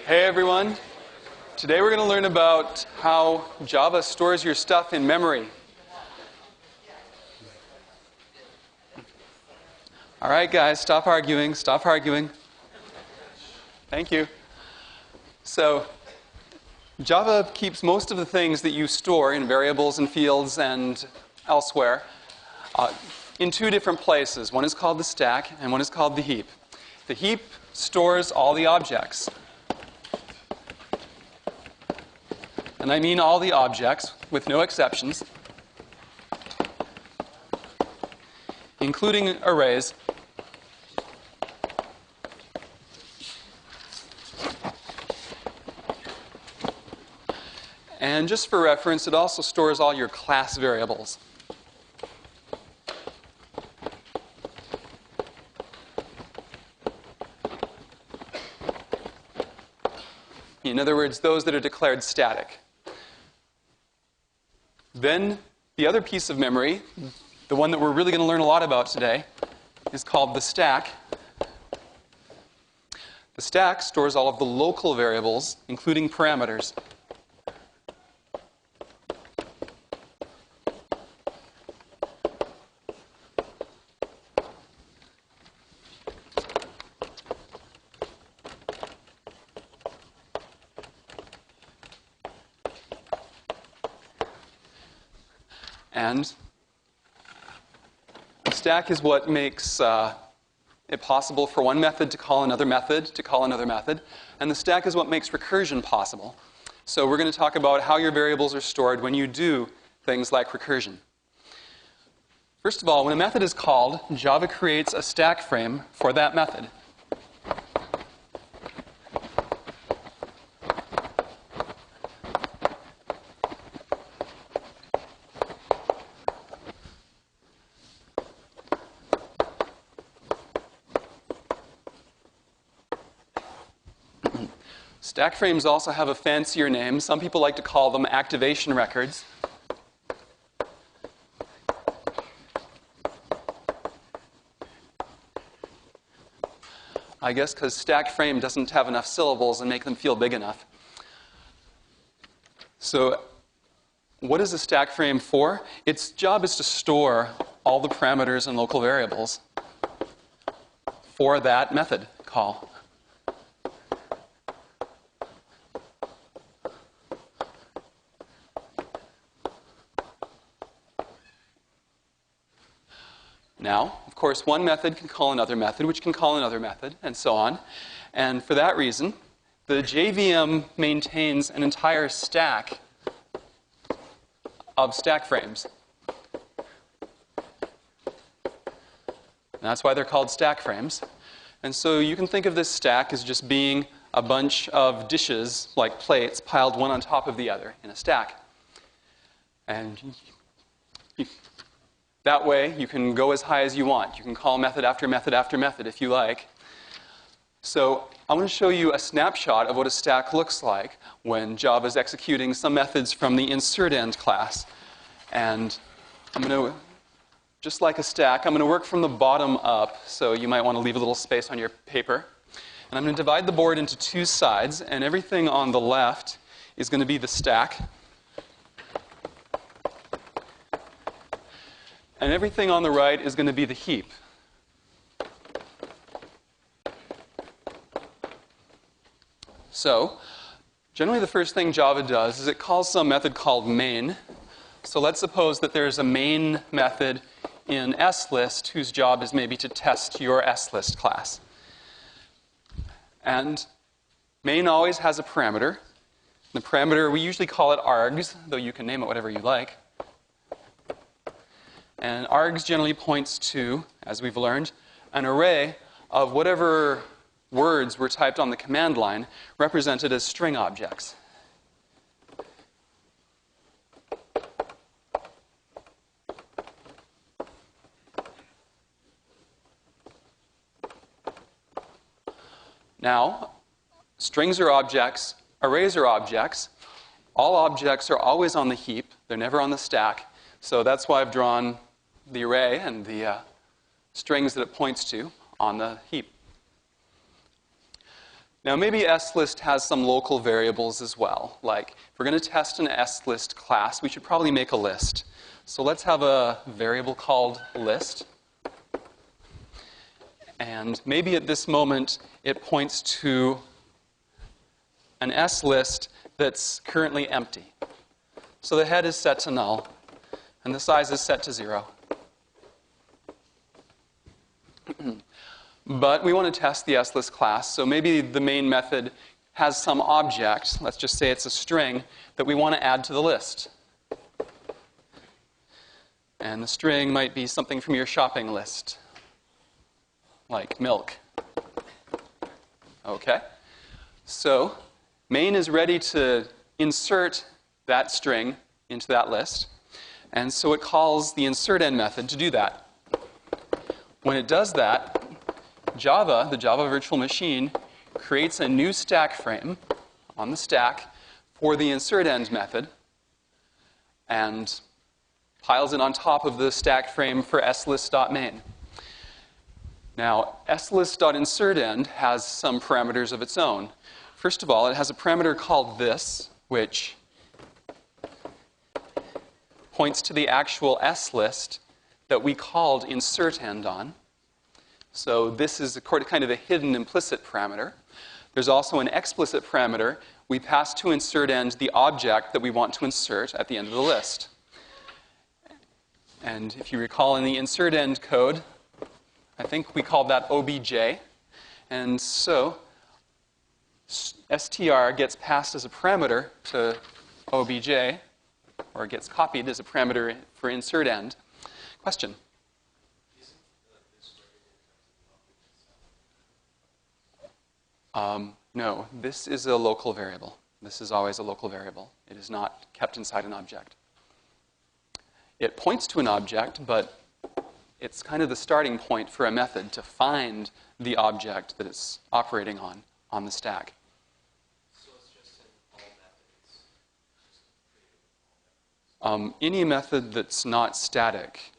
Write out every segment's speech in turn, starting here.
Hey everyone. Today we're going to learn about how Java stores your stuff in memory. All right, guys, stop arguing. Stop arguing. Thank you. So, Java keeps most of the things that you store in variables and fields and elsewhere in two different places. One is called the stack and one is called the heap. The heap stores all the objects. And I mean all the objects, with no exceptions, including arrays. And just for reference, it also stores all your class variables. In other words, those that are declared static. Then the other piece of memory, the one that we're really going to learn a lot about today, is called the stack. The stack stores all of the local variables, including parameters. And the stack is what makes it possible for one method to call another method, and the stack is what makes recursion possible. So we're going to talk about how your variables are stored when you do things like recursion. First of all, when a method is called, Java creates a stack frame for that method. Stack frames also have a fancier name. Some people like to call them activation records. I guess because stack frame doesn't have enough syllables and make them feel big enough. So what is a stack frame for? Its job is to store all the parameters and local variables for that method call. Now, of course, one method can call another method, which can call another method, and so on. And for that reason, the JVM maintains an entire stack of stack frames. And that's why they're called stack frames. And so you can think of this stack as just being a bunch of dishes, like plates, piled one on top of the other in a stack. And that way, you can go as high as you want. You can call method after method after method if you like. So I'm going to show you a snapshot of what a stack looks like when Java is executing some methods from the insertEnd class. And I'm going to, just like a stack, I'm going to work from the bottom up. So you might want to leave a little space on your paper. And I'm going to divide the board into two sides. And everything on the left is going to be the stack. And everything on the right is going to be the heap. So, generally the first thing Java does is it calls some method called main. So let's suppose that there's a main method in slist whose job is maybe to test your slist class. And main always has a parameter. The parameter, we usually call it args, though you can name it whatever you like. And args generally points to, as we've learned, an array of whatever words were typed on the command line represented as string objects. Now, strings are objects, arrays are objects. All objects are always on the heap. They're never on the stack. So that's why I've drawn the array and the strings that it points to on the heap. Now, maybe slist has some local variables as well. Like, if we're going to test an slist class, we should probably make a list. So let's have a variable called list. And maybe at this moment, it points to an slist that's currently empty. So the head is set to null, and the size is set to 0. But we want to test the slist class, so maybe the main method has some object, let's just say it's a string, that we want to add to the list. And the string might be something from your shopping list, like milk. Okay? So main is ready to insert that string into that list, and so it calls the insertEnd method to do that. When it does that, Java, the Java virtual machine, creates a new stack frame on the stack for the insertEnd method and piles it on top of the stack frame for slist.main. Now, slist.insertEnd has some parameters of its own. First of all, it has a parameter called this, which points to the actual slist that we called insertEnd on. So this is kind of a hidden implicit parameter. There's also an explicit parameter. We pass to insertEnd the object that we want to insert at the end of the list. And if you recall in the insertEnd code, I think we called that obj. And so str gets passed as a parameter to obj, or it gets copied as a parameter for insertEnd. Question? No, this is a local variable. This is always a local variable. It is not kept inside an object. It points to an object, but it's kind of the starting point for a method to find the object that it's operating on the stack. So it's just in all methods? Any method that's not static.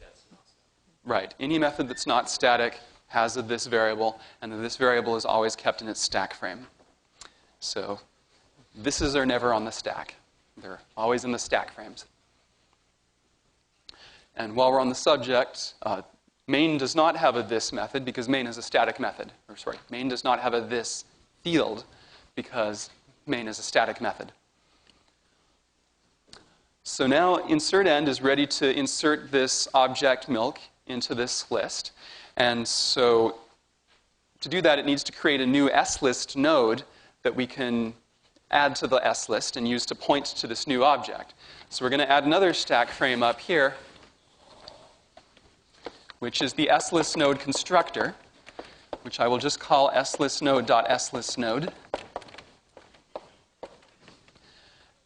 Right. Any method that's not static has a this variable, and this variable is always kept in its stack frame. So thises are never on the stack. They're always in the stack frames. And while we're on the subject, main does not have a this method because main is a static method. Or sorry, main does not have a this field because main is a static method. So now insertEnd is ready to insert this object milk into this list. And so to do that, it needs to create a new slist node that we can add to the slist and use to point to this new object. So we're going to add another stack frame up here, which is the slist node constructor, which I will just call slistnode.slistnode.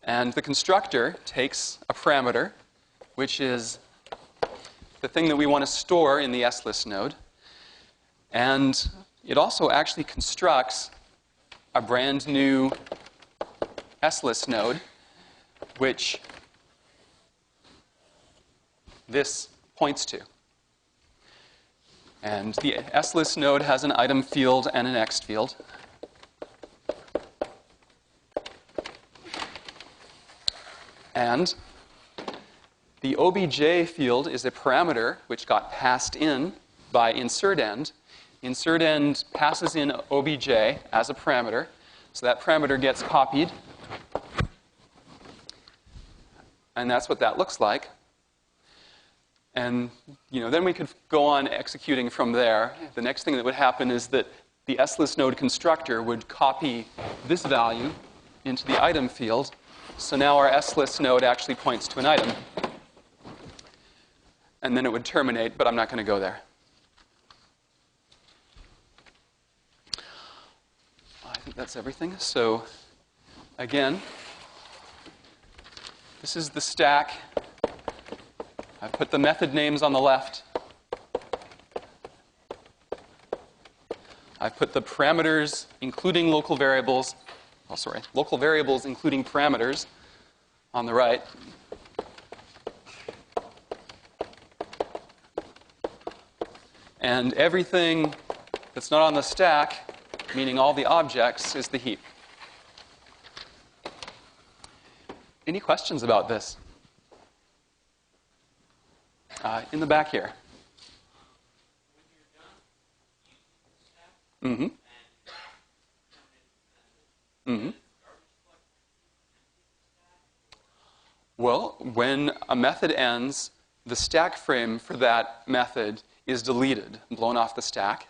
And the constructor takes a parameter, which is the thing that we want to store in the slist node. And it also actually constructs a brand new slist node, which this points to. And the slist node has an item field and an next field. And the obj field is a parameter which got passed in by insertEnd. InsertEnd passes in obj as a parameter, so that parameter gets copied. And that's what that looks like. And then we could go on executing from there. The next thing that would happen is that the slist node constructor would copy this value into the item field. So now our slist node actually points to an item. And then it would terminate, but I'm not going to go there. I think that's everything. So again, this is the stack. I put the method names on the left. I put the parameters, including local variables, local variables including parameters on the right. And everything that's not on the stack meaning all the objects is the heap. Any questions about this? In the back here. Mm-hmm. Mm-hmm. Well, when a method ends, the stack frame for that method is deleted, blown off the stack.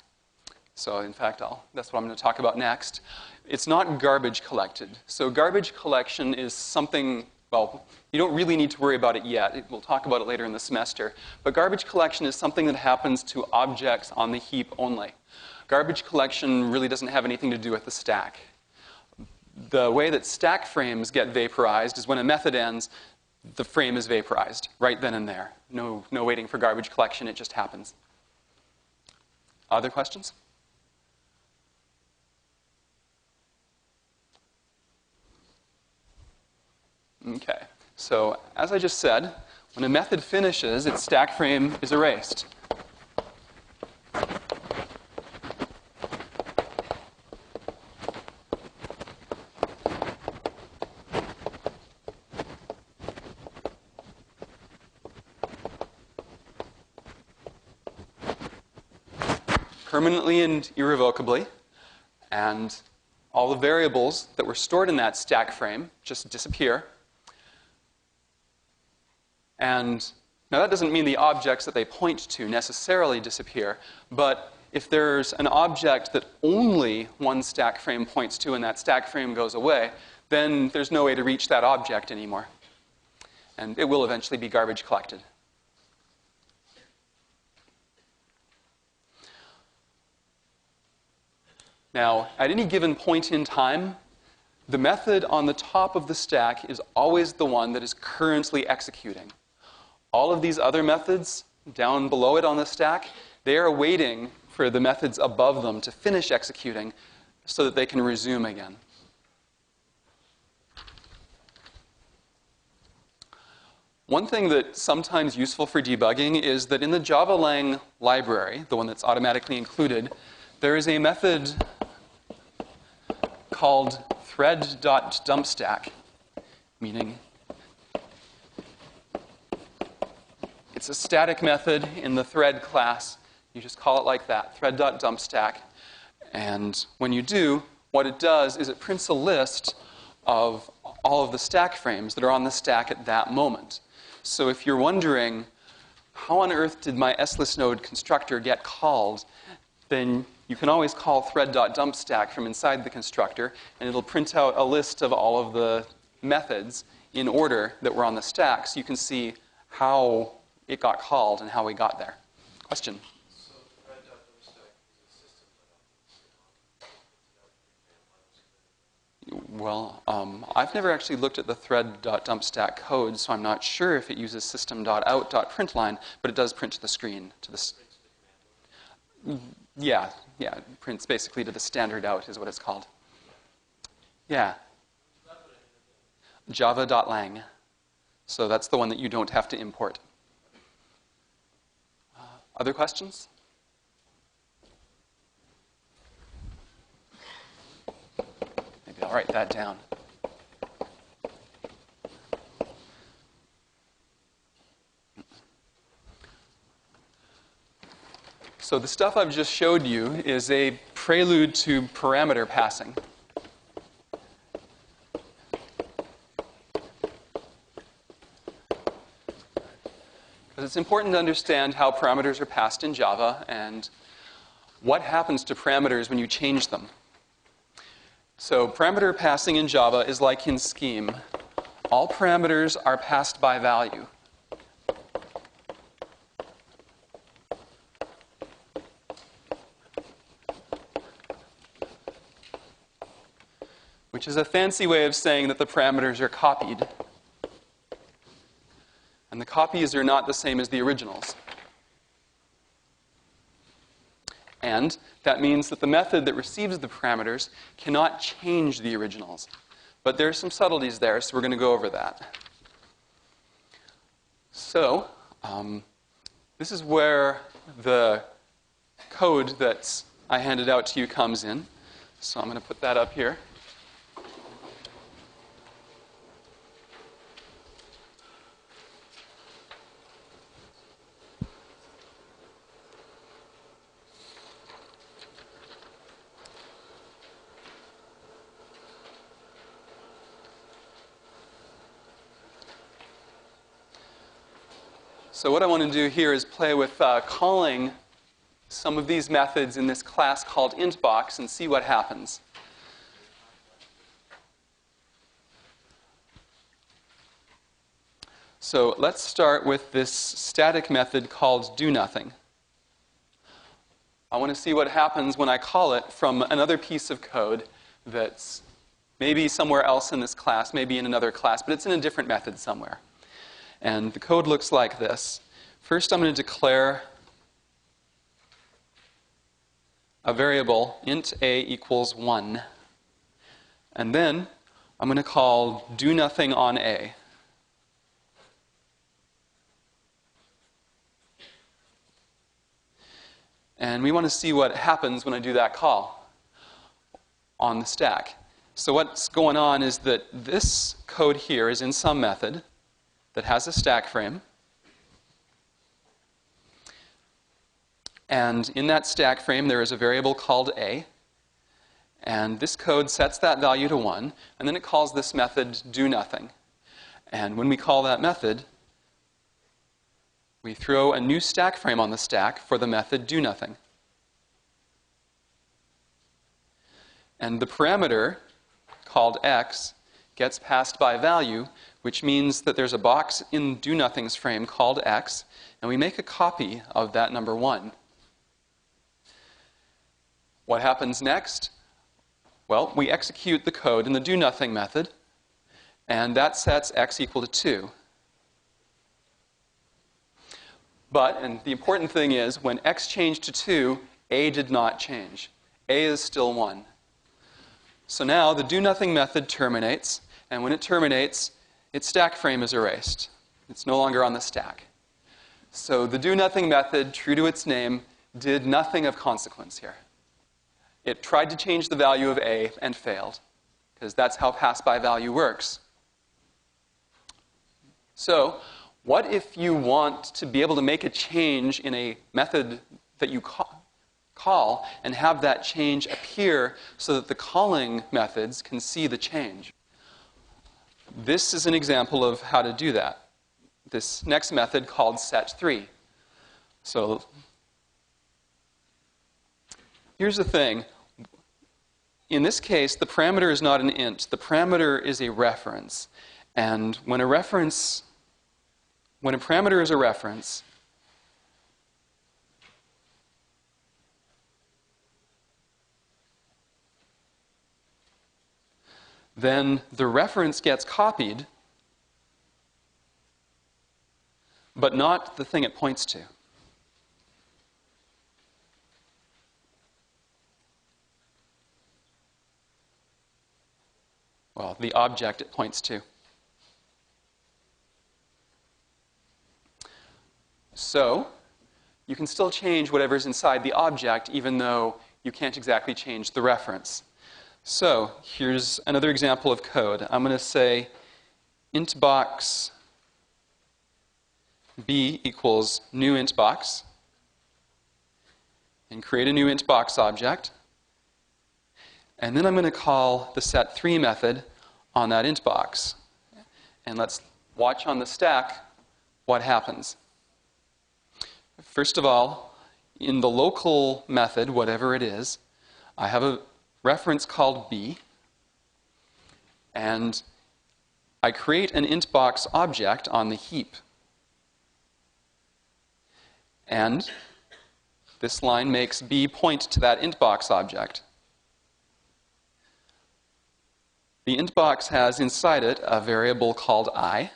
So in fact, that's what I'm going to talk about next. It's not garbage collected. So garbage collection is something, well, you don't really need to worry about it yet. We'll talk about it later in the semester. But garbage collection is something that happens to objects on the heap only. Garbage collection really doesn't have anything to do with the stack. The way that stack frames get vaporized is when a method ends, the frame is vaporized right then and there. No waiting for garbage collection, it just happens. Other questions? Okay, so as I just said, when a method finishes, its stack frame is erased. Permanently and irrevocably, and all the variables that were stored in that stack frame just disappear. And now that doesn't mean the objects that they point to necessarily disappear, but if there's an object that only one stack frame points to and that stack frame goes away, then there's no way to reach that object anymore. And it will eventually be garbage collected. Now, at any given point in time, the method on the top of the stack is always the one that is currently executing. All of these other methods down below it on the stack, they are waiting for the methods above them to finish executing so that they can resume again. One thing that's sometimes useful for debugging is that in the Java-Lang library, the one that's automatically included, there is a method called thread.dumpStack, meaning it's a static method in the thread class. You just call it like that, thread.dumpStack. And when you do, what it does is it prints a list of all of the stack frames that are on the stack at that moment. So if you're wondering, how on earth did my slist_node constructor get called, then you can always call thread.dumpStack from inside the constructor, and it'll print out a list of all of the methods in order that were on the stack, so you can see how it got called and how we got there. Question? So thread.dumpStack is a system that Well, I've never actually looked at the thread.dumpStack code, so I'm not sure if it uses system.out.println, but it does print to the screen. Yeah, it prints basically to the standard out is what it's called. Yeah. Java.lang. So that's the one that you don't have to import. Other questions? Maybe I'll write that down. So the stuff I've just showed you is a prelude to parameter passing. Because it's important to understand how parameters are passed in Java and what happens to parameters when you change them. So parameter passing in Java is like in Scheme. All parameters are passed by value. Which is a fancy way of saying that the parameters are copied. And the copies are not the same as the originals. And that means that the method that receives the parameters cannot change the originals. But there are some subtleties there, so we're going to go over that. So, this is where the code that I handed out to you comes in. So I'm going to put that up here. So what I want to do here is play with calling some of these methods in this class called intBox and see what happens. So let's start with this static method called doNothing. I want to see what happens when I call it from another piece of code that's maybe somewhere else in this class, maybe in another class, but it's in a different method somewhere. And the code looks like this. First, I'm going to declare a variable int a equals 1. And then I'm going to call doNothing on a. And we want to see what happens when I do that call on the stack. So what's going on is that this code here is in some method that has a stack frame. And in that stack frame, there is a variable called a. And this code sets that value to 1. And then it calls this method doNothing. And when we call that method, we throw a new stack frame on the stack for the method doNothing. And the parameter called x gets passed by value, which means that there's a box in doNothing's frame called x, and we make a copy of that number 1. What happens next? Well, we execute the code in the doNothing method, and that sets x equal to 2. But, and the important thing is, when x changed to 2, a did not change. A is still 1. So now the doNothing method terminates, and when it terminates, its stack frame is erased. It's no longer on the stack. So the doNothing method, true to its name, did nothing of consequence here. It tried to change the value of a and failed, because that's how pass-by value works. So what if you want to be able to make a change in a method that you call and have that change appear so that the calling methods can see the change? This is an example of how to do that. This next method called set3. So here's the thing. In this case, the parameter is not an int. The parameter is a reference. And when a parameter is a reference, then the reference gets copied, but not the thing it points to. Well, the object it points to. So you can still change whatever's inside the object, even though you can't exactly change the reference. So here's another example of code. I'm going to say intBox b equals new intBox, and create a new intBox object. And then I'm going to call the set3 method on that intBox. And let's watch on the stack what happens. First of all, in the local method, whatever it is, I have a reference called b, and I create an intBox object on the heap. And this line makes b point to that intBox object. The intBox has inside it a variable called I.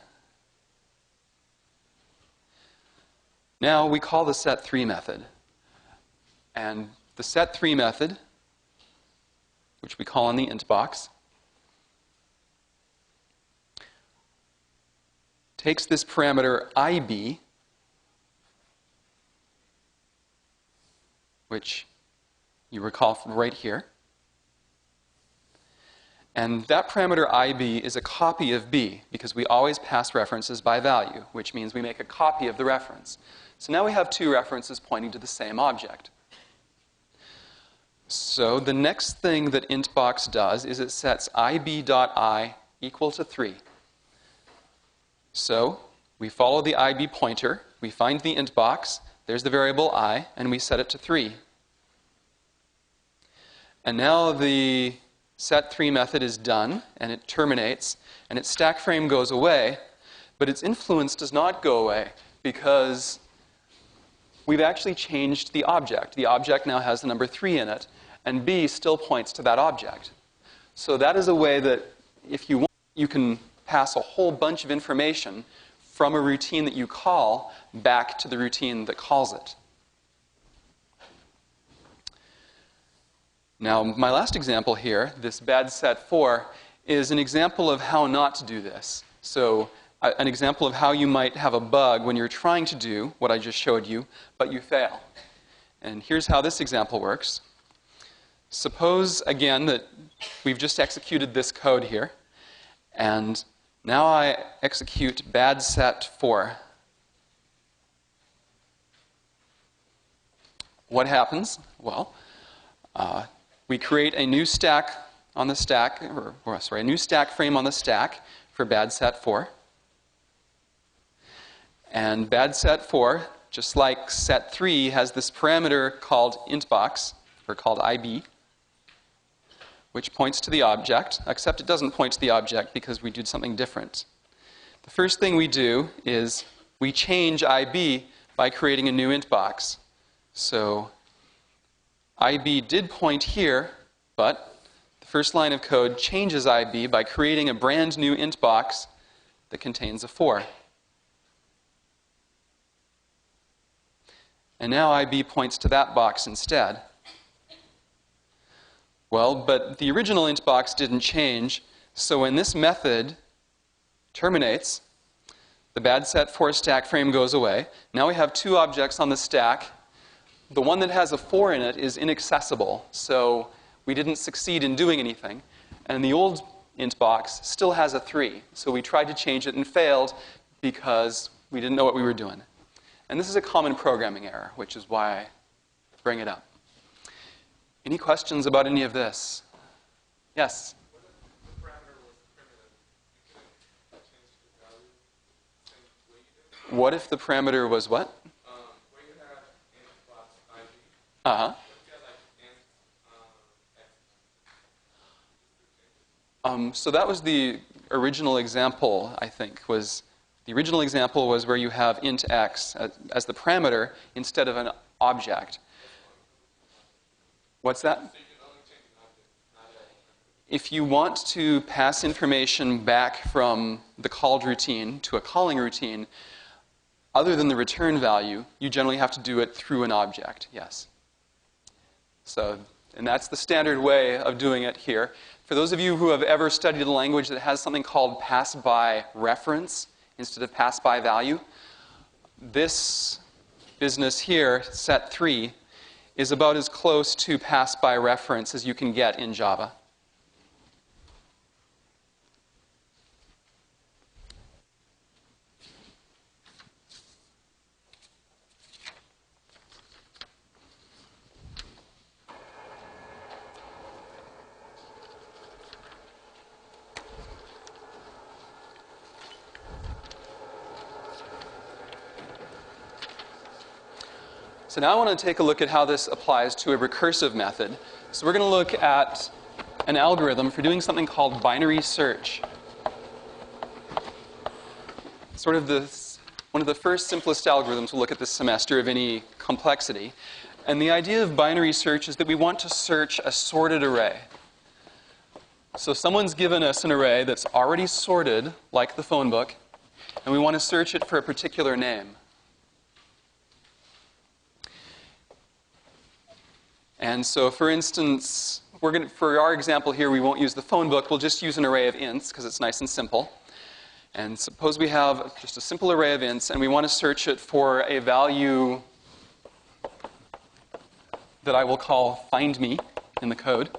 Now we call the set3 method. And the set3 method, which we call in the intBox, takes this parameter IB, which you recall from right here, And that parameter IB is a copy of B, because we always pass references by value, which means we make a copy of the reference. So now we have two references pointing to the same object. So the next thing that intbox does is it sets IB.I equal to 3. So we follow the IB pointer, we find the intbox, there's the variable I, and we set it to 3. And now the set3 method is done, and it terminates, and its stack frame goes away, but its influence does not go away because we've actually changed the object. The object now has the number 3 in it, and B still points to that object. So that is a way that, if you want, you can pass a whole bunch of information from a routine that you call back to the routine that calls it. Now, my last example here, this bad set 4, is an example of how not to do this. So, an example of how you might have a bug when you're trying to do what I just showed you, but you fail. And here's how this example works. Suppose, again, that we've just executed this code here, and now I execute bad set 4. What happens? Well, we create a new stack on the stack, a new stack frame on the stack for bad set 4. And bad set 4, just like set 3, has this parameter called intbox, or called IB, which points to the object, except it doesn't point to the object because we did something different. The first thing we do is we change IB by creating a new intbox. So IB did point here, but the first line of code changes IB by creating a brand new intbox that contains a 4. And now IB points to that box instead. Well, but the original intbox didn't change, so when this method terminates, the bad set 4 stack frame goes away. Now we have two objects on the stack. The one that has a 4 in it is inaccessible, so we didn't succeed in doing anything. And the old intbox still has a 3, so we tried to change it and failed because we didn't know what we were doing. And this is a common programming error, which is why I bring it up. Any questions about any of this? Yes? What if the parameter was what? Where you have int plus ID, Uh-huh. what if you have like int x? So that was the original example, I think, the original example was where you have int x as the parameter instead of an object. What's that? So you can only change an object, not a... If you want to pass information back from the called routine to a calling routine, other than the return value, you generally have to do it through an object, yes. So, and that's the standard way of doing it here. For those of you who have ever studied a language that has something called pass-by reference instead of pass-by value, this business here, set 3, is about as close to pass-by reference as you can get in Java. So now I want to take a look at how this applies to a recursive method. So we're going to look at an algorithm for doing something called binary search. Sort of one of the first simplest algorithms we'll look at this semester of any complexity. And the idea of binary search is that we want to search a sorted array. So someone's given us an array that's already sorted, like the phone book, and we want to search it for a particular name. And so, for instance, for our example here, we won't use the phone book. We'll just use an array of ints because it's nice and simple. And suppose we have just a simple array of ints, and we want to search it for a value that I will call find me in the code.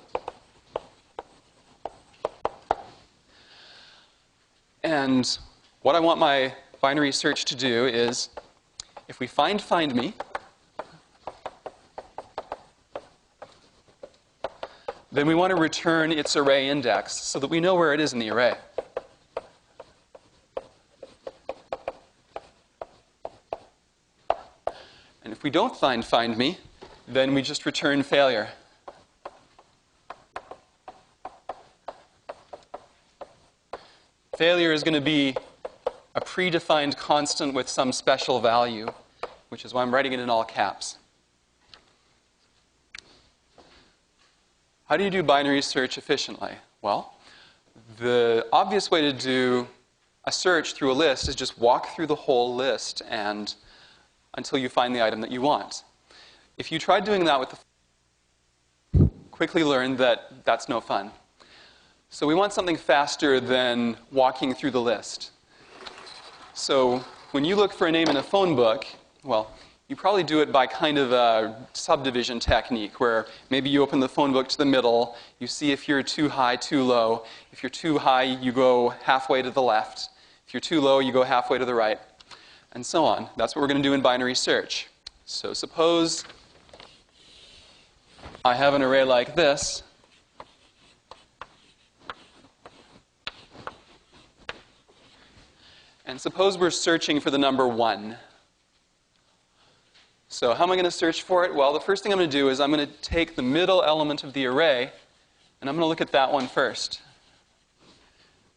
And what I want my binary search to do is, if we find me, then we want to return its array index so that we know where it is in the array. And if we don't find me, then we just return failure. Failure is going to be a predefined constant with some special value, which is why I'm writing it in all caps. How do you do binary search efficiently? Well, the obvious way to do a search through a list is just walk through the whole list and until you find the item that you want. If you tried doing that with the quickly learn that that's no fun. So we want something faster than walking through the list. So when you look for a name in a phone book, well, you probably do it by kind of a subdivision technique where maybe you open the phone book to the middle, you see if you're too high, too low. If you're too high, you go halfway to the left. If you're too low, you go halfway to the right, and so on. That's what we're going to do in binary search. So suppose I have an array like this. And suppose we're searching for the number 1. So how am I going to search for it? Well, the first thing I'm going to do is I'm going to take the middle element of the array, and I'm going to look at that one first.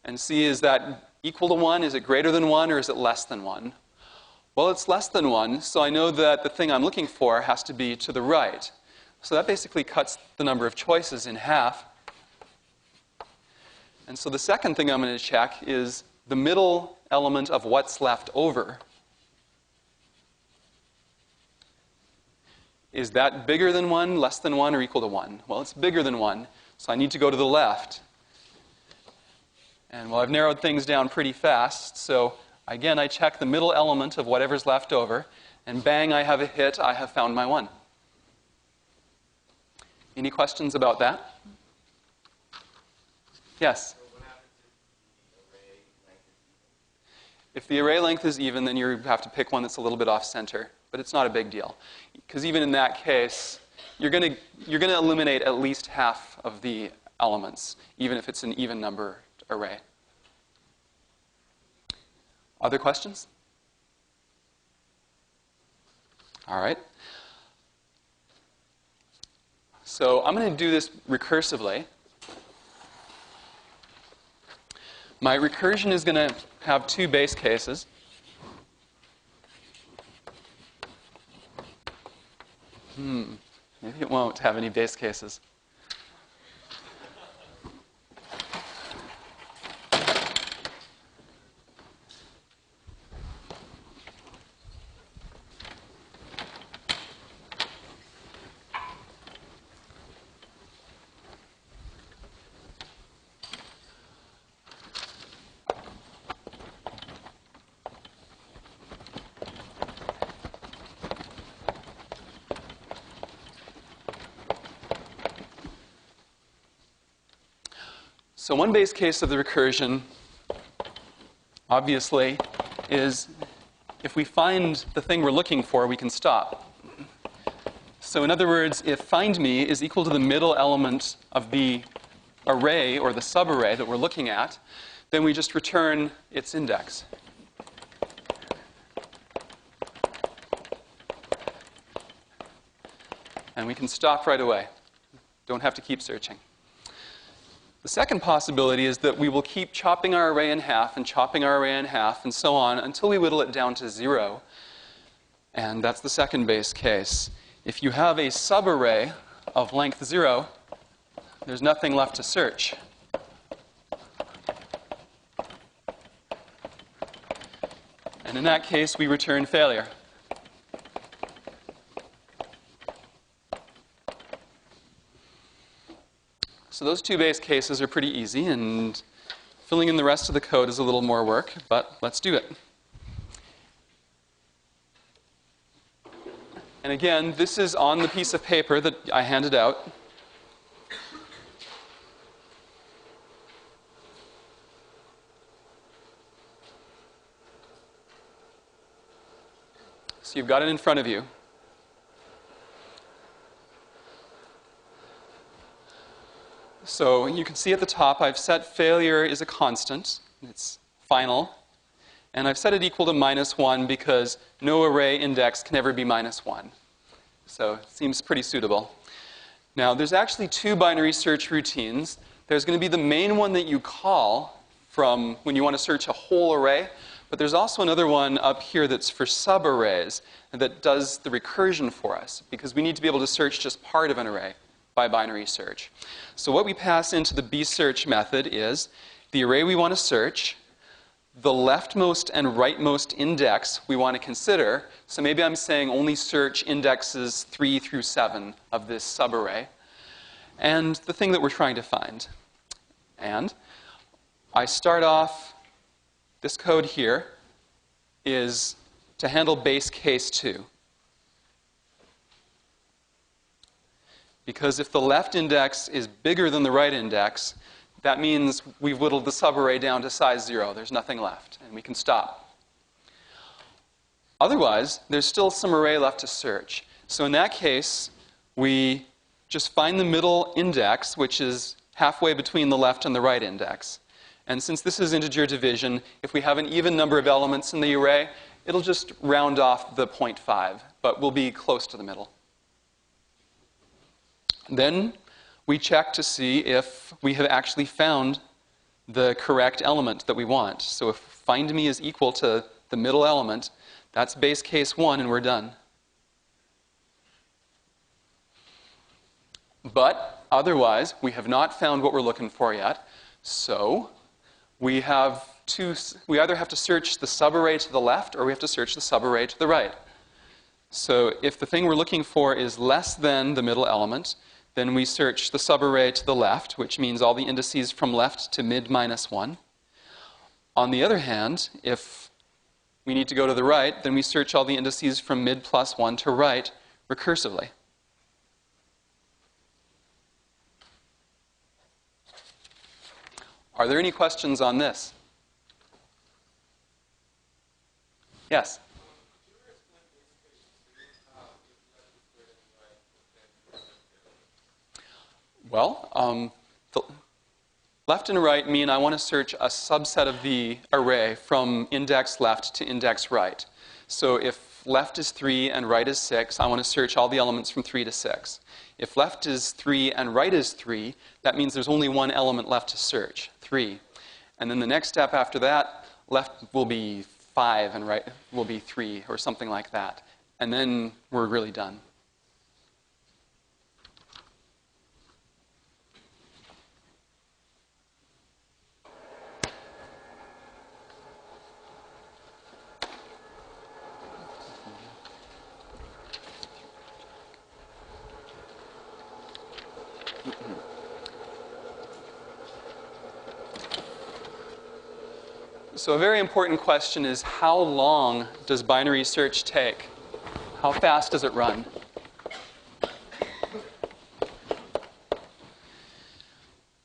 And see, is that equal to 1? Is it greater than 1? Or is it less than 1? Well, it's less than 1, so I know that the thing I'm looking for has to be to the right. So that basically cuts the number of choices in half. And so the second thing I'm going to check is the middle element of what's left over. Is that bigger than 1, less than 1, or equal to 1? Well, it's bigger than 1, so I need to go to the left. And well, I've narrowed things down pretty fast, so again, I check the middle element of whatever's left over, and bang, I have a hit. I have found my 1. Any questions about that? Yes? If the array length is even, then you have to pick one that's a little bit off center. But it's not a big deal. Because even in that case, you're going to eliminate at least half of the elements, even if it's an even number array. Other questions? All right. So I'm going to do this recursively. My recursion is going to have 2 base cases. Maybe it won't have any base cases. So one base case of the recursion, obviously, is if we find the thing we're looking for, we can stop. So in other words, if find me is equal to the middle element of the array or the subarray that we're looking at, then we just return its index. And we can stop right away. Don't have to keep searching. The second possibility is that we will keep chopping our array in half and chopping our array in half and so on until we whittle it down to 0. And that's the second base case. If you have a subarray of length 0, there's nothing left to search. And in that case, we return failure. So those 2 base cases are pretty easy, and filling in the rest of the code is a little more work, but let's do it. And again, this is on the piece of paper that I handed out. So you've got it in front of you. So you can see at the top I've set failure is a constant. It's final. And I've set it equal to -1 because no array index can ever be -1. So it seems pretty suitable. Now, there's actually two binary search routines. There's going to be the main one that you call from when you want to search a whole array, but there's also another one up here that's for subarrays that does the recursion for us, because we need to be able to search just part of an array by binary search. So what we pass into the bsearch method is the array we want to search, the leftmost and rightmost index we want to consider. So maybe I'm saying only search indexes 3 through 7 of this subarray, and the thing that we're trying to find. And I start off, this code here is to handle base case 2. Because if the left index is bigger than the right index, that means we've whittled the subarray down to size 0. There's nothing left, and we can stop. Otherwise, there's still some array left to search. So in that case, we just find the middle index, which is halfway between the left and the right index. And since this is integer division, if we have an even number of elements in the array, it'll just round off the 0.5, but we'll be close to the middle. Then we check to see if we have actually found the correct element that we want. So if find me is equal to the middle element, that's base case 1, and we're done. But otherwise, we have not found what we're looking for yet. So we either have to search the subarray to the left, or we have to search the subarray to the right. So if the thing we're looking for is less than the middle element, then we search the subarray to the left, which means all the indices from left to mid -1. On the other hand, if we need to go to the right, then we search all the indices from mid +1 to right recursively. Are there any questions on this? Yes? Well, the left and right mean I want to search a subset of the array from index left to index right. So if left is 3 and right is 6, I want to search all the elements from 3 to 6. If left is 3 and right is 3, that means there's only one element left to search, 3. And then the next step after that, left will be 5 and right will be 3, or something like that. And then we're really done. So a very important question is, how long does binary search take? How fast does it run?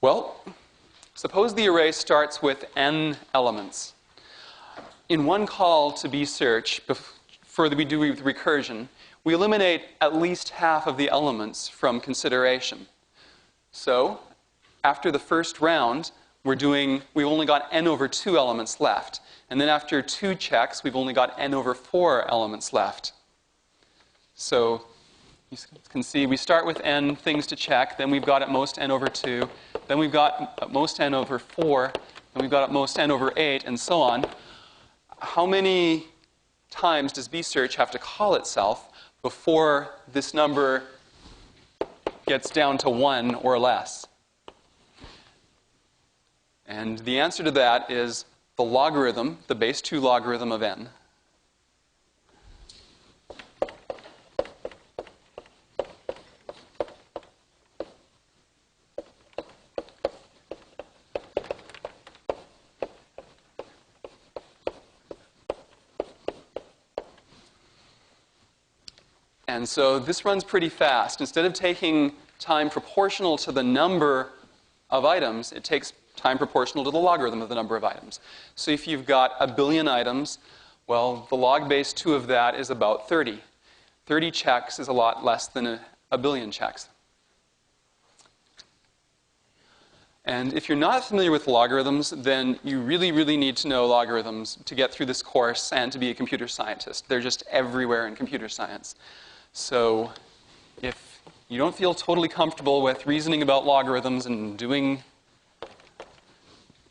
Well, suppose the array starts with n elements. In one call to bsearch, before we do with recursion, we eliminate at least half of the elements from consideration. So after the first round, we've only got n over 2 elements left. And then after 2 checks, we've only got n over 4 elements left. So you can see we start with n things to check, then we've got at most n over 2, then we've got at most n over 4, then we've got at most n over 8, and so on. How many times does bsearch have to call itself before this number gets down to 1 or less? And the answer to that is the logarithm, the base 2 logarithm of n. And so this runs pretty fast. Instead of taking time proportional to the number of items, it takes time proportional to the logarithm of the number of items. So if you've got 1 billion items, Well, the log base 2 of that is about 30. 30 checks is a lot less than a billion checks. And if you're not familiar with logarithms, then you really, really need to know logarithms to get through this course and to be a computer scientist. They're just everywhere in computer science. So if you don't feel totally comfortable with reasoning about logarithms and doing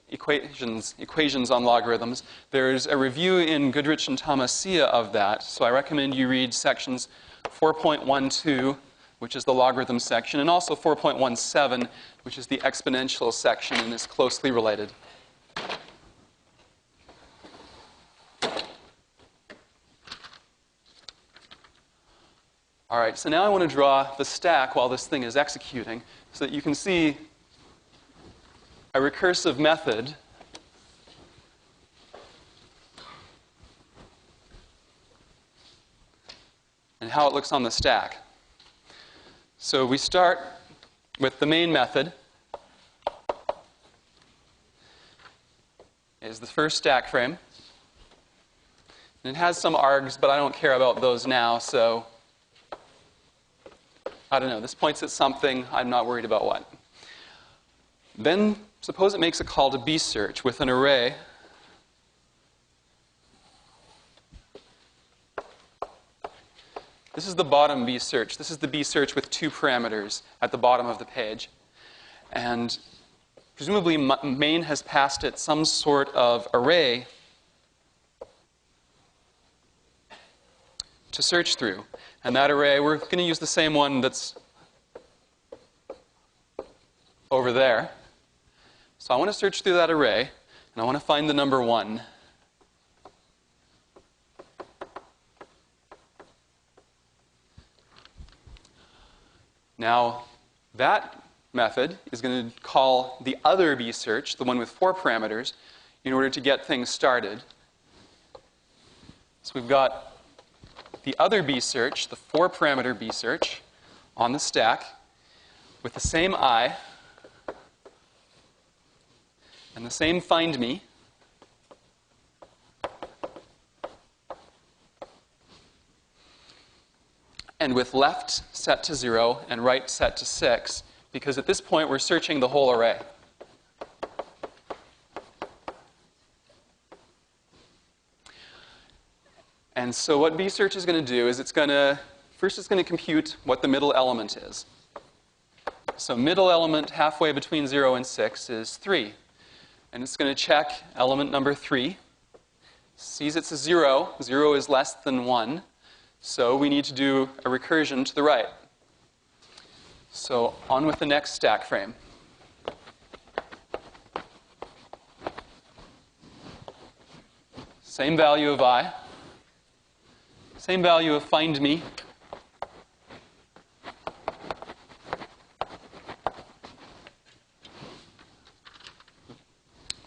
equations on logarithms, there's a review in Goodrich and Tomassia of that. So I recommend you read sections 4.12, which is the logarithm section, and also 4.17, which is the exponential section and is closely related. All right, so now I want to draw the stack while this thing is executing so that you can see a recursive method and how it looks on the stack. So we start with the main method. Is the first stack frame. And it has some args, but I don't care about those now, so I don't know. This points at something. I'm not worried about what. Then suppose it makes a call to bsearch with an array This is the bottom bsearch. This is the bsearch with 2 parameters at the bottom of the page. And presumably main has passed it some sort of array to search through. And that array, we're going to use the same one that's over there. So I want to search through that array, and I want to find the number 1. Now, that method is going to call the other bsearch, the one with 4 parameters, in order to get things started. So we've got the other bsearch, the 4-parameter bsearch, on the stack with the same I and the same find me. And with left set to 0 and right set to 6, because at this point we're searching the whole array. And so what bsearch is going to do is it's going to compute what the middle element is. So middle element halfway between 0 and 6 is 3. And it's going to check element number 3. Sees it's a 0. 0 is less than 1. So we need to do a recursion to the right. So on with the next stack frame. Same value of I. Same value of find me.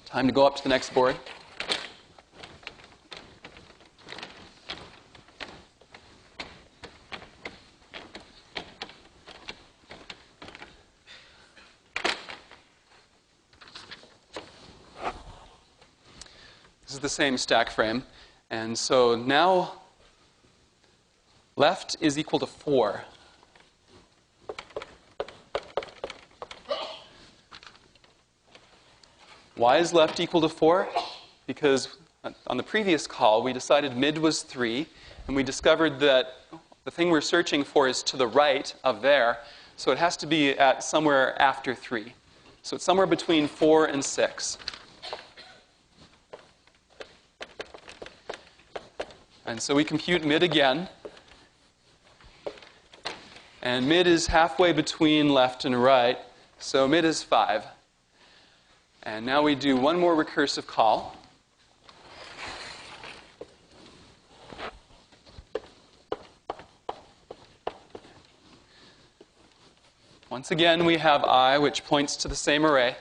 Time to go up to the next board. This is the same stack frame. And so now left is equal to 4. Why is left equal to 4? Because on the previous call, we decided mid was 3, and we discovered that the thing we're searching for is to the right of there, so it has to be at somewhere after 3. So it's somewhere between 4 and 6. And so we compute mid again. And mid is halfway between left and right, so mid is 5. And now we do one more recursive call. Once again, we have I, which points to the same array.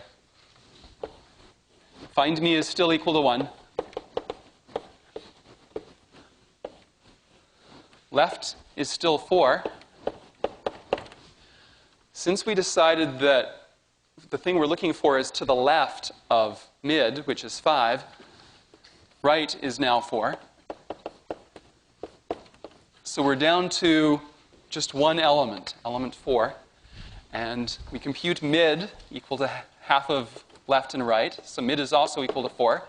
Find me is still equal to 1. Left is still 4. Since we decided that the thing we're looking for is to the left of mid, which is 5, right is now 4. So we're down to just one element, element 4. And we compute mid equal to half of left and right. So mid is also equal to 4.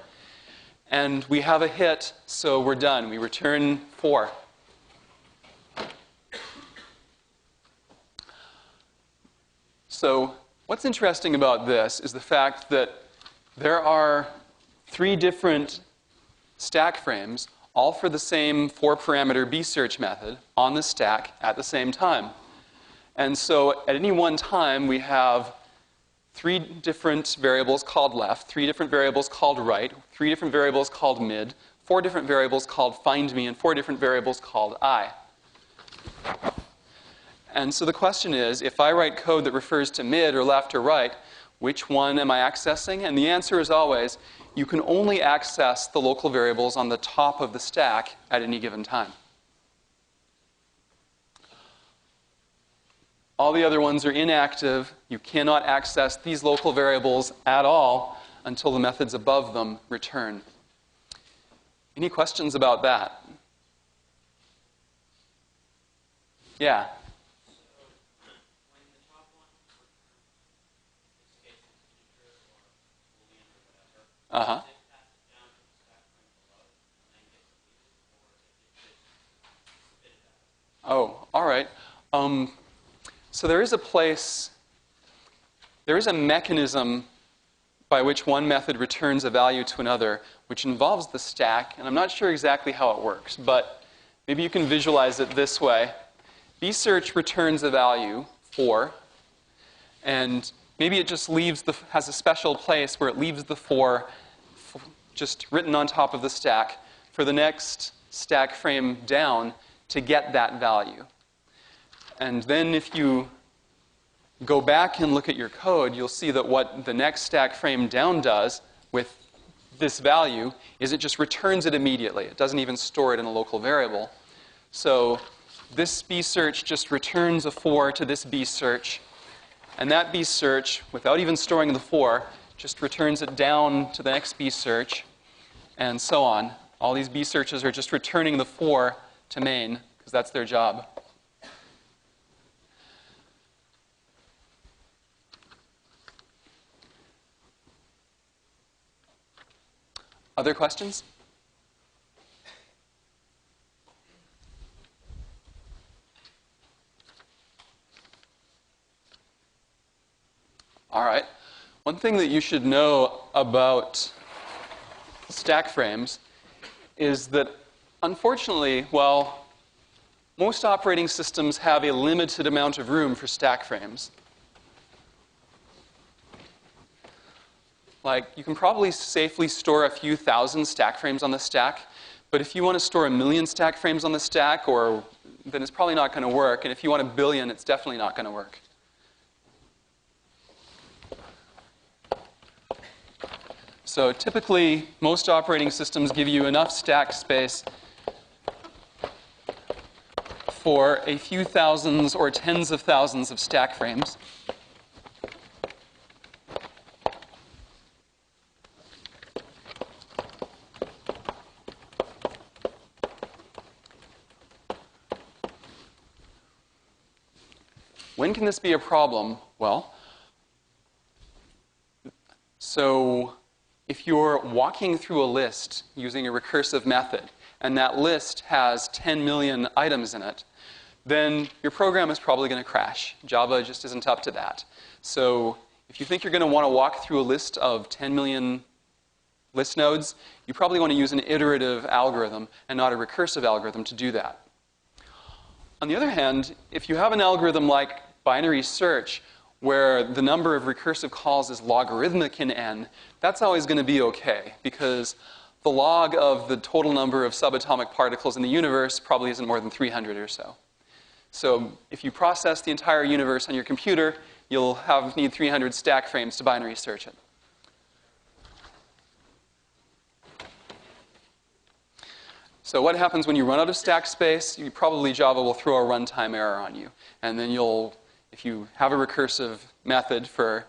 And we have a hit, so we're done. We return 4. So what's interesting about this is the fact that there are 3 different stack frames, all for the same 4-parameter bsearch method on the stack at the same time. And so at any one time, we have 3 different variables called left, 3 different variables called right, 3 different variables called mid, 4 different variables called find me, and 4 different variables called I. And so the question is, if I write code that refers to mid or left or right, which one am I accessing? And the answer is always, you can only access the local variables on the top of the stack at any given time. All the other ones are inactive. You cannot access these local variables at all until the methods above them return. Any questions about that? Yeah? Uh-huh. Oh, all right. So there is a mechanism by which one method returns a value to another, which involves the stack, and I'm not sure exactly how it works, but maybe you can visualize it this way. bsearch returns a value, 4, and maybe it just has a special place where it leaves the 4 just written on top of the stack for the next stack frame down to get that value. And then if you go back and look at your code, you'll see that what the next stack frame down does with this value is it just returns it immediately. It doesn't even store it in a local variable. So this bsearch just returns a 4 to this bsearch, and that bsearch, without even storing the 4, just returns it down to the next bsearch, and so on. All these bsearches are just returning the 4 to main, because that's their job. Other questions? All right. One thing that you should know about stack frames is that, unfortunately, while most operating systems have a limited amount of room for stack frames, like, you can probably safely store a few thousand stack frames on the stack, but if you want to store 1 million stack frames on the stack, then it's probably not going to work. And if you want 1 billion, it's definitely not going to work. So typically, most operating systems give you enough stack space for a few thousands or tens of thousands of stack frames. When can this be a problem? Well, so if you're walking through a list using a recursive method, and that list has 10 million items in it, then your program is probably going to crash. Java just isn't up to that. So if you think you're going to want to walk through a list of 10 million list nodes, you probably want to use an iterative algorithm and not a recursive algorithm to do that. On the other hand, if you have an algorithm like binary search, where the number of recursive calls is logarithmic in n, that's always going to be okay, because the log of the total number of subatomic particles in the universe probably isn't more than 300 or so. So if you process the entire universe on your computer, you'll need 300 stack frames to binary search it. So what happens when you run out of stack space? Probably Java will throw a runtime error on you. And then if you have a recursive method for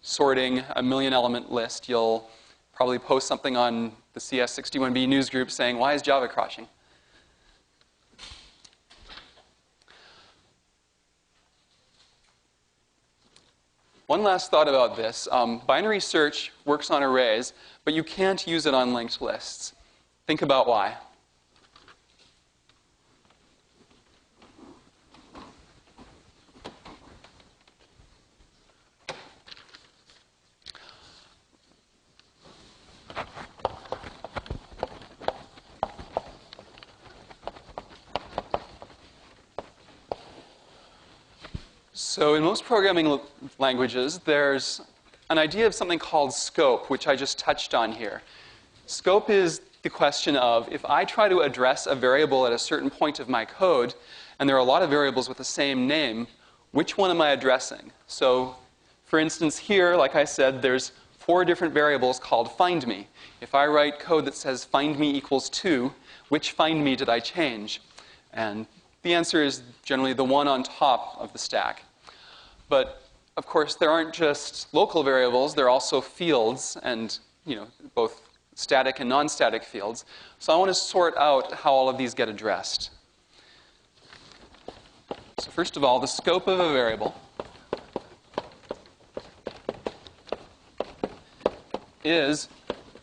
sorting a 1 million element list, you'll probably post something on the CS61B news group saying, "Why is Java crashing?" One last thought about this. Binary search works on arrays, but you can't use it on linked lists. Think about why. So in most programming languages, there's an idea of something called scope, which I just touched on here. Scope is the question of, if I try to address a variable at a certain point of my code, and there are a lot of variables with the same name, which one am I addressing? So, for instance, here, like I said, there's 4 different variables called findMe. If I write code that says findMe equals 2, which findMe did I change? And the answer is generally the one on top of the stack. But, of course, there aren't just local variables, there are also fields, and both static and non-static fields. So I want to sort out how all of these get addressed. So first of all, the scope of a variable is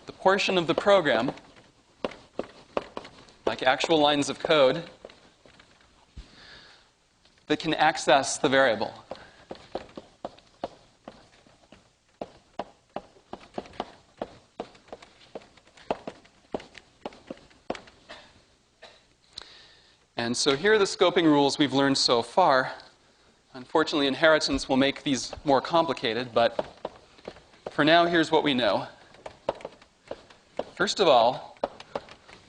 the portion of the program, like actual lines of code, that can access the variable. And so here are the scoping rules we've learned so far. Unfortunately, inheritance will make these more complicated, but for now, here's what we know. First of all,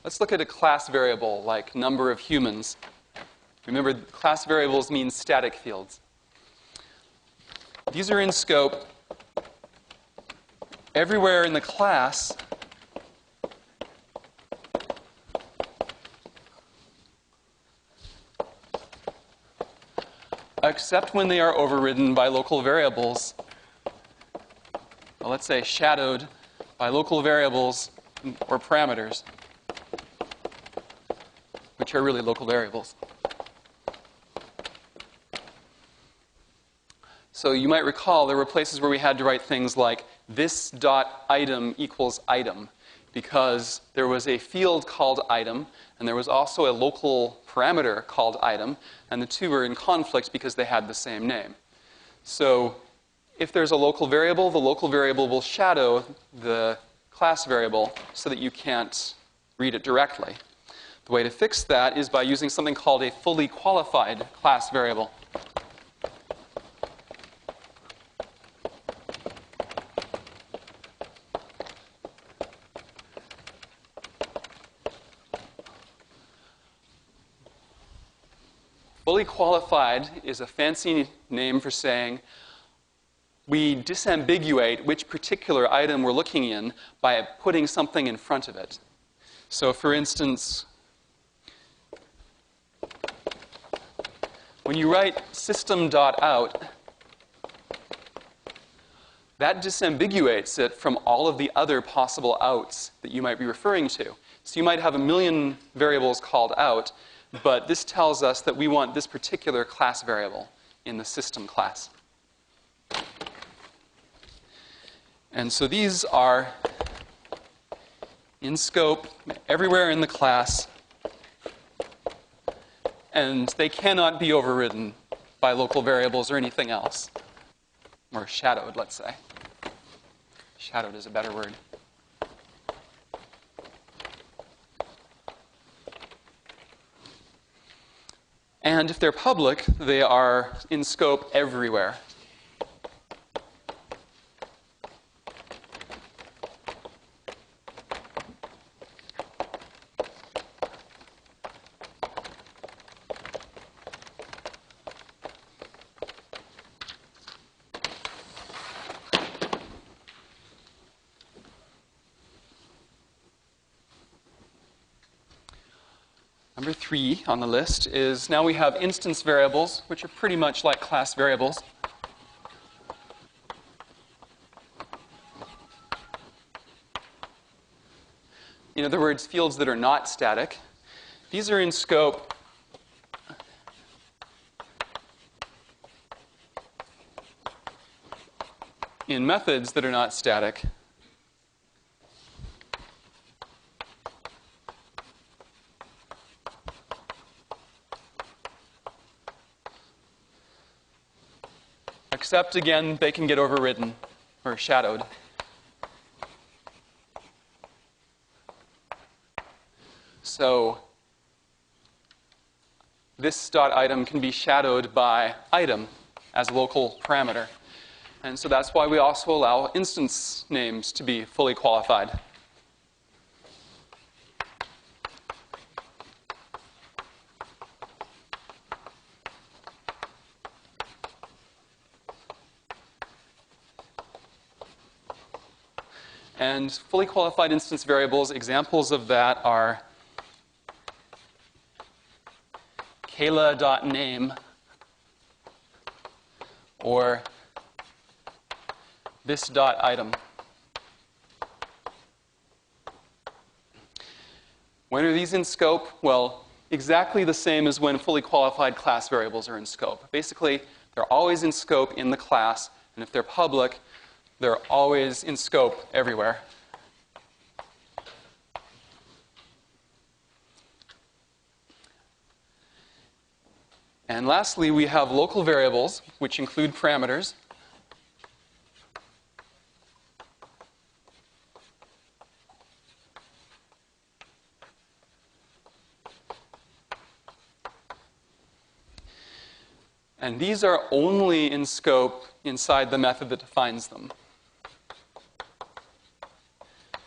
let's look at a class variable like number of humans. Remember, class variables mean static fields. These are in scope everywhere in the class except when they are overridden by local variables. Well, let's say shadowed by local variables or parameters, which are really local variables. So you might recall there were places where we had to write things like this dot item equals item, because there was a field called item, and there was also a local parameter called item, and the two were in conflict because they had the same name. So if there's a local variable, the local variable will shadow the class variable so that you can't read it directly. The way to fix that is by using something called a fully qualified class variable. Fully qualified is a fancy name for saying we disambiguate which particular item we're looking in by putting something in front of it. So, for instance, when you write system.out, that disambiguates it from all of the other possible outs that you might be referring to. So you might have a million variables called out, but this tells us that we want this particular class variable in the system class. And so these are in scope everywhere in the class, and they cannot be overridden by local variables or anything else. Or shadowed, let's say. Shadowed is a better word. And if they're public, they are in scope everywhere. Number 3 on the list is now we have instance variables, which are pretty much like class variables. In other words, fields that are not static. These are in scope in methods that are not static. Except, again, they can get overridden or shadowed. So this dot item can be shadowed by item as a local parameter. And so that's why we also allow instance names to be fully qualified. And fully qualified instance variables, examples of that are Kayla.name or this.item. When are these in scope? Well, exactly the same as when fully qualified class variables are in scope. Basically, they're always in scope in the class, and if they're public, they're always in scope everywhere. And lastly, we have local variables, which include parameters. And these are only in scope inside the method that defines them.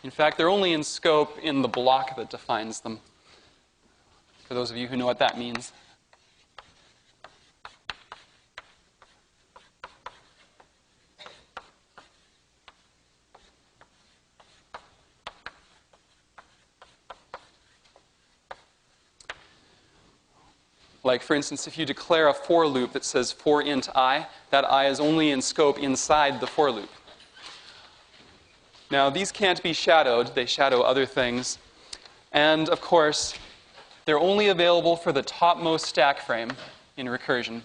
In fact, they're only in scope in the block that defines them, for those of you who know what that means. Like, for instance, if you declare a for loop that says for int I, that I is only in scope inside the for loop. Now, these can't be shadowed. They shadow other things. And, of course, they're only available for the topmost stack frame in recursion.